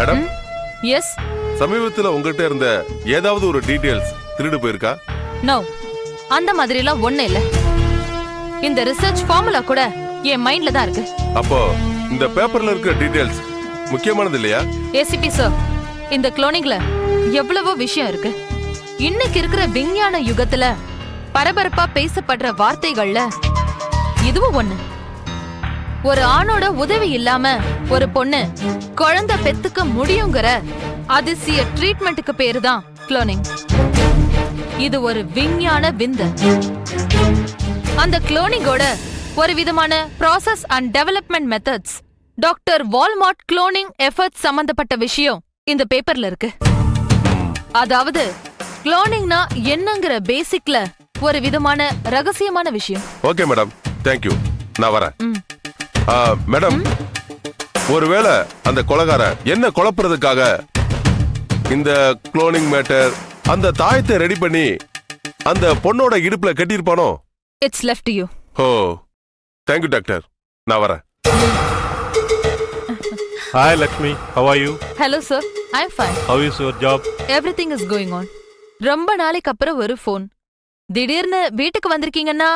Madam, S. சமீபத்துல உங்ககிட்ட இருந்த ஏதாவது ஒரு டீடைல்ஸ் திருடு போயிருக்கா? நோ, அந்த மாதிரிலாம் ஒண்ணு இல்ல. இந்த ரிசர்ச் ஃபார்முலா கூட என் மைண்ட்ல தான் இருக்கு. அப்போ இந்த பேப்பர்ல இருக்கிற டீடைல்ஸ் முக்கியமானது இல்லையா? ஏசிபி சார், இந்த குளோனிங்ல எவ்வளவோ விஷயம் இருக்கு. இன்னைக்கு இருக்கிற விஞ்ஞான யுகத்துல பரபரப்பா பேசப்படுற வார்த்தைகள்ல இதுவும் ஒண்ணு. ஒரு ஆணோட உதவி இல்லாம ஒரு பொண்ணு குழந்தை பெத்துக்க முடியுங்கிற அதிசய ட்ரீட்மெண்ட்டுக்கு பேரு தான் குளோனிங். இது ஒரு விஞ்ஞான விந்து. அந்த குளோனிங்கோட ஒரு விதமான process and development methods, doctor Walmart cloning efforts சம்பந்தப்பட்ட விஷயம் இந்த பேப்பர்ல இருக்கு. அதாவது குளோனிங்னா என்னங்கிற பேசிக்ல ஒரு விதமான ரகசியமான விஷயம். Okay madam, thank you. நான் வரேன். மேடம், ஒருவேளை அந்த கொலைகார என்ன குழப்புறதுக்காக இந்த குளோனிங் மேட்டர் அந்த தாயத்தை ரெடி பண்ணி அந்த பொண்ணோட இடுப்புல கட்டியிருப்பானோ? It's left to you. Oh, thank you doctor. நான் வரேன். Hi Lakshmi, how are you? Hello sir, I am fine. How is your job? Everything is going on. ரொம்ப நாளைக்கு அப்புறம் ஒரு ஃபோன். திடீர்னு வீட்டுக்கு வந்திருக்கீங்கன்னா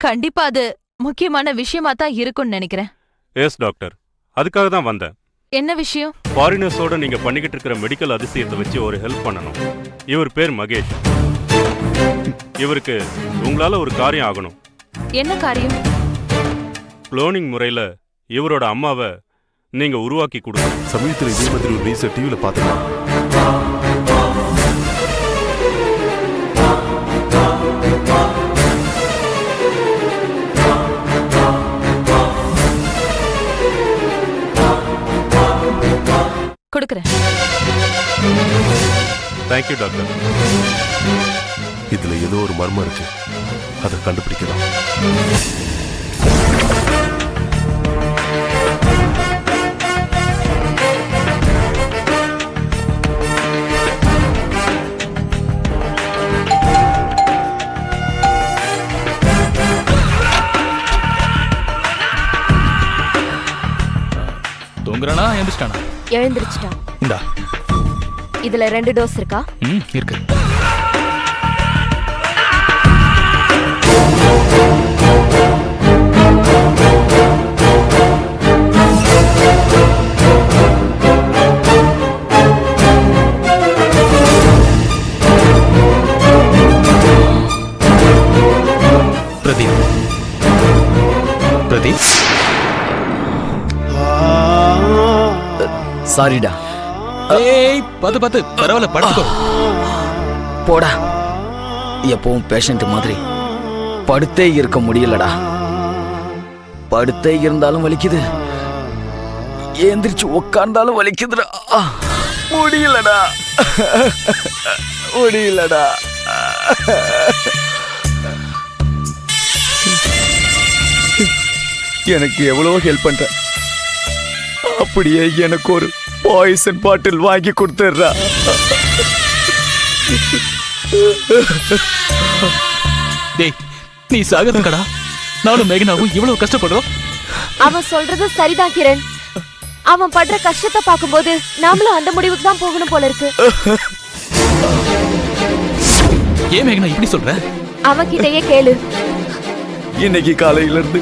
கண்டிப்பா அது முக்கியமான விஷயமா தான் இருக்கும்னு நினைக்கிறேன். எஸ் டாக்டர், அதுக்காக தான் வந்தேன். என்ன விஷயம்? ஃபாரினர்ஸோட நீங்க பண்ணிக்கிட்டு இருக்கிற மெடிக்கல் அதிசயத்தை வச்சு ஒரு ஹெல்ப் பண்ணணும். இவர் பேர் மகேஷ். இவருக்கு உங்களால ஒரு காரியம் ஆகணும். என்ன காரியம்? குளோனிங் முறையில இவரோட அம்மாவை நீங்க உருவாக்கி கொடுங்க. சமயத்தில் இதே மாதிரி ஒரு நியூஸ் டிவில பார்த்தேன். கொடுக்கிறேன். Thank you doctor. இதுல ஏதோ ஒரு மர்மம் இருக்கு, அதை கண்டுபிடிக்கலாம். தூங்குறானா எழுந்துட்டானா? எழுந்திருச்சுட்டான். இந்தா. இதுல 2 டோஸ் இருக்கா? இருக்கு. பிரதீப், பிரதீப், சாரிடா. ஏய் பத்து பரவாயில்ல, படுத்துக்கோ. போடா. எப்பவும் பேஷண்ட் மாதிரி படுத்தே இருக்க முடியலடா. படுத்தே இருந்தாலும் வலிக்குது, ஏந்திரிச்சு உட்கார்ந்தாலும் வலிக்குதுடா. முடியலடா, முடியலடா. எனக்கு எவ்வளவோ ஹெல்ப் பண்ற, அப்படியே எனக்கு ஒரு பாய்சன் பாட்டில் வாங்கி கொடுத்துடுறா. டேய், நீ சாகறதுக்கடா நானும் மேகனாவும் இவ்வளவு கஷ்டப்படுறோம். அவன் சொல்றது சரிதான் கிரண். அவன் படுற கஷ்டத்தை பார்க்கும்போது நாமளும் அந்த முடிவுக்கு தான் போகணும் போல இருக்கு. ஏன் மேகனா இப்படி சொல்ற? அவன்கிட்டயே கேளு. இன்னைக்கு காலையில இருந்து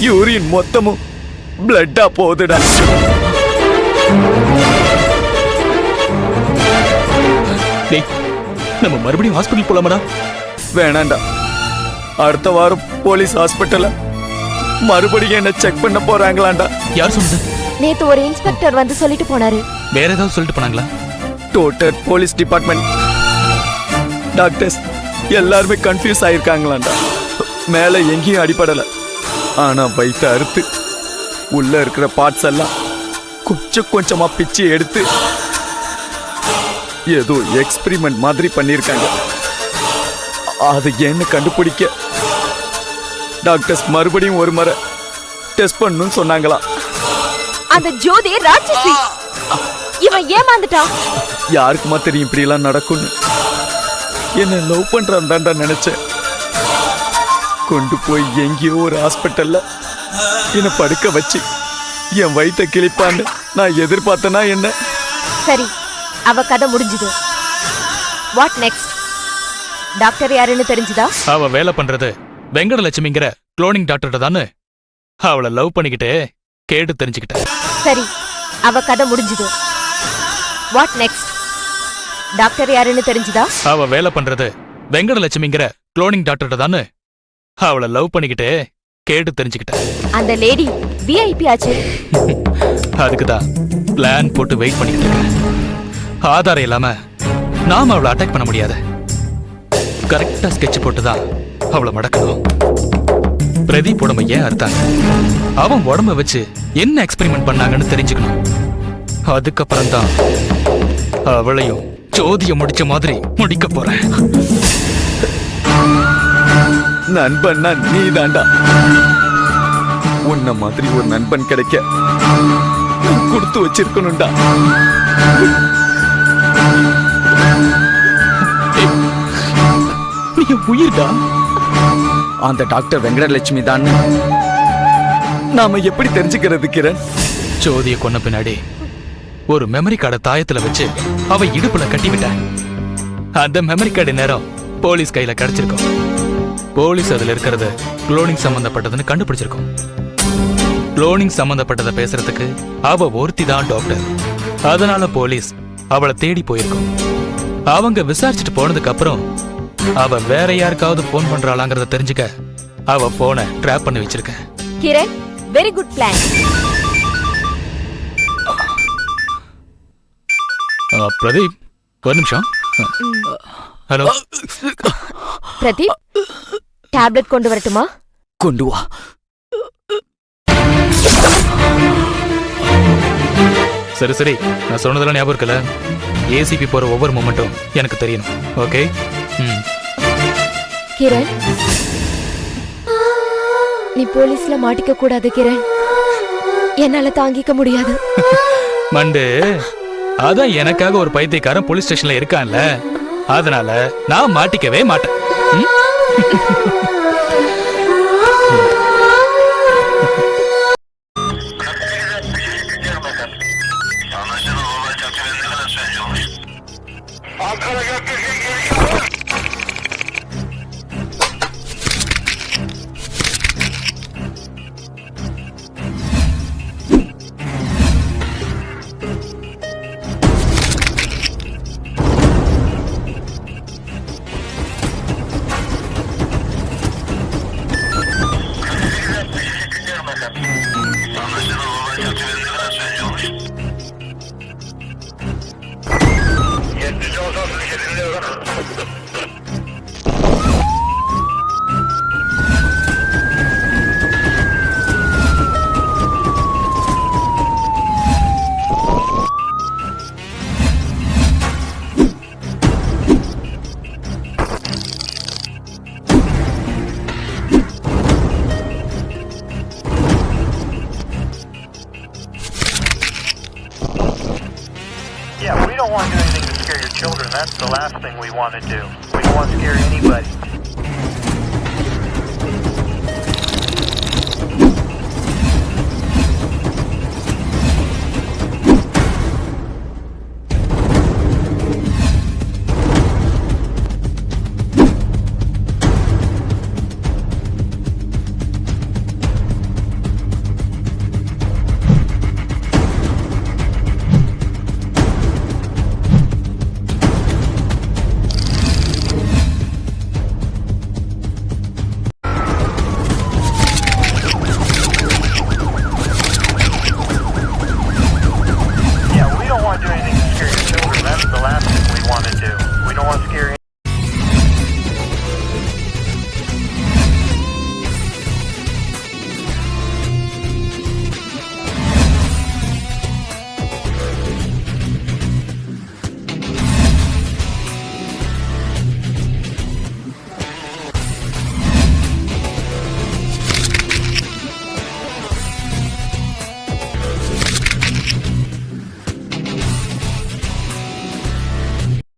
யூரின் மொத்தமும் பிளட்டா போகுதுடா. டேய், நம்ம மறுபடியும் ஹாஸ்பிடல் போலாமாடா? வேணாண்டா. அடுத்த வாரம் போலீஸ் ஹாஸ்பிட்டல்ல மறுபடியும் என்ன செக் பண்ண போறாங்களாண்டா. யார் சொன்னது? நேத்து ஒரு இன்ஸ்பெக்டர் வந்து சொல்லிட்டு போனாரு. வேற ஏதாவது சொல்லிட்டு போனாங்களா? டோட்டல் போலீஸ் டிபார்ட்மெண்ட் டாக்டர்ஸ் எல்லாருமே கன்ஃபியூஸ் ஆயிருக்காங்களாண்டா. மேல எங்கேயும் அடிபடல, ஆனா வயிற்று அறுத்து உள்ள இருக்கிற பார்ட்ஸ் எல்லாம் கொஞ்சம் கொஞ்சமா பிச்சு எடுத்து ஏதோ எக்ஸ்பெரிமெண்ட் மாதிரி பண்ணிருக்காங்க. அது என்ன கண்டுபிடிக்க டாக்டர்ஸ் மறுபடியும் ஒரு முறை டெஸ்ட் பண்ணணும்னு சொன்னாங்களா. அந்த ஜோதி ராட்சசி, இவன் ஏமாந்துட்டான். யாருக்குமா தெரியும் இப்படி எல்லாம் நடக்கும்னு. என்ன லவ் பண்றான் தான்டா நினைச்சேன். கொண்டு போய் எங்கேயோ ஒரு ஹாஸ்பிட்டல்ல என்ன படுக்க வச்சு என் வயித்தை கிழிப்பான்னு நான் எதிர்பார்த்தனா என்ன? சரி, அவ கதை முடிஞ்சுது. What next? டாக்டர் யாருன்னு தெரிஞ்சுதா? அவ வேலை பண்றது வெங்கடலட்சுமிங்கிற குளோனிங் டாக்டர்கிட்ட தானே. அவளை லவ் பண்ணிக்கிட்டு கேட்டு தெரிஞ்சுக்கிட்டேன். சரி, அவ கதை முடிஞ்சுது. What next? டாக்டர் யாருன்னு தெரிஞ்சுதா? அவ வேலை பண்றது வெங்கடலட்சுமிங்கிற குளோனிங் டாக்டர்கிட்ட தானே. அவளை லவ் பண்ணிக்கிட்டு கேட்டு தெரிஞ்சுக்கிட்டேன். அந்த லேடி விஐபி ஆச்சு. அதுக்குதான் பிளான் போட்டு வெயிட் பண்ணிக்கிட்டு இருக்கேன். ஆதாரம் இல்லாம நாம அவளை அட்டாக் பண்ண முடியாது. கரெக்டா ஸ்கெட்ச் போட்டுதான் அவளை மடக்கணும். பிரதீப் உடம்ப ஏன் அறுத்தாங்க, அவன் உடம்ப வச்சு என்ன எக்ஸ்பெரிமெண்ட் பண்ணாங்கன்னு தெரிஞ்சுக்கணும். அதுக்கப்புறம் தான் அவளையும் ஜோதிய முடிச்ச மாதிரி முடிக்க போறேன். நண்பன்னா நீ தாண்டா. உன்ன மாதிரி ஒரு நண்பன் கிடைக்க கொடுத்து வச்சிருக்கணும்டா. நீ உயிர்டா. அந்த டாக்டர் வெங்கடலட்சுமி தான் நாம எப்படி தெரிஞ்சுக்கிறது கிரண்? ஜோதிய கொன்ன பின்னாடி ஒரு மெமரி கார்டை தாயத்துல வச்சு அவ இடுப்புல கட்டி விட்ட. அந்த மெமரி கார்டு நேரம் போலீஸ் கையில கிடைச்சிருக்கும். போலீஸ் அதுல இருக்கிறது குளோனிங் சம்பந்தப்பட்டதுன்னு கண்டுபிடிச்சிருக்கும். குளோனிங் சம்பந்தப்பட்டதை பேசுறதுக்கு அவ ஒருத்தி தான் டாக்டர். அதனால போலீஸ் அவளை தேடி போயிருக்கும். அவங்க விசாரிச்சுட்டு போனதுக்கு அப்புறம் அவ வேற யாருக்காவது போன் பண்றாளாங்கிறத தெரிஞ்சுக்க அவ போனை ட்ராப் பண்ணி வச்சிருக்க. Kiran, very good plan. Pradeep, ஒரு நிமிஷம். ஹலோ பிரதீப், டேப்லெட் கொண்டு வரட்டுமா? கொண்டு வா. சரி சரி, நான் சொன்னதெல்லாம் ஞாபகம் இருக்கல. ஏசிபி போற ஒவ்வொரு மொமெண்ட்டும் எனக்கு தெரியணும். ஓகே? கிரண், நீ போலீஸ்ல மாட்டிக்க கூடாது கிரண். என்னால தாங்கிக்க முடியாது. மண்டு, அதான் எனக்காக ஒரு பைத்தியக்காரன் போலீஸ் ஸ்டேஷன்ல இருக்கான்ல, அதனால நான் மாட்டிக்கவே மாட்டேன். Yeah, we don't want to do anything to scare your children. That's the last thing we want to do. We don't want to scare anybody.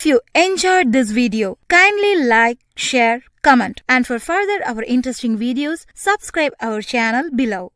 If you enjoyed this video, kindly like, share, comment, and for further our interesting videos, subscribe our channel below.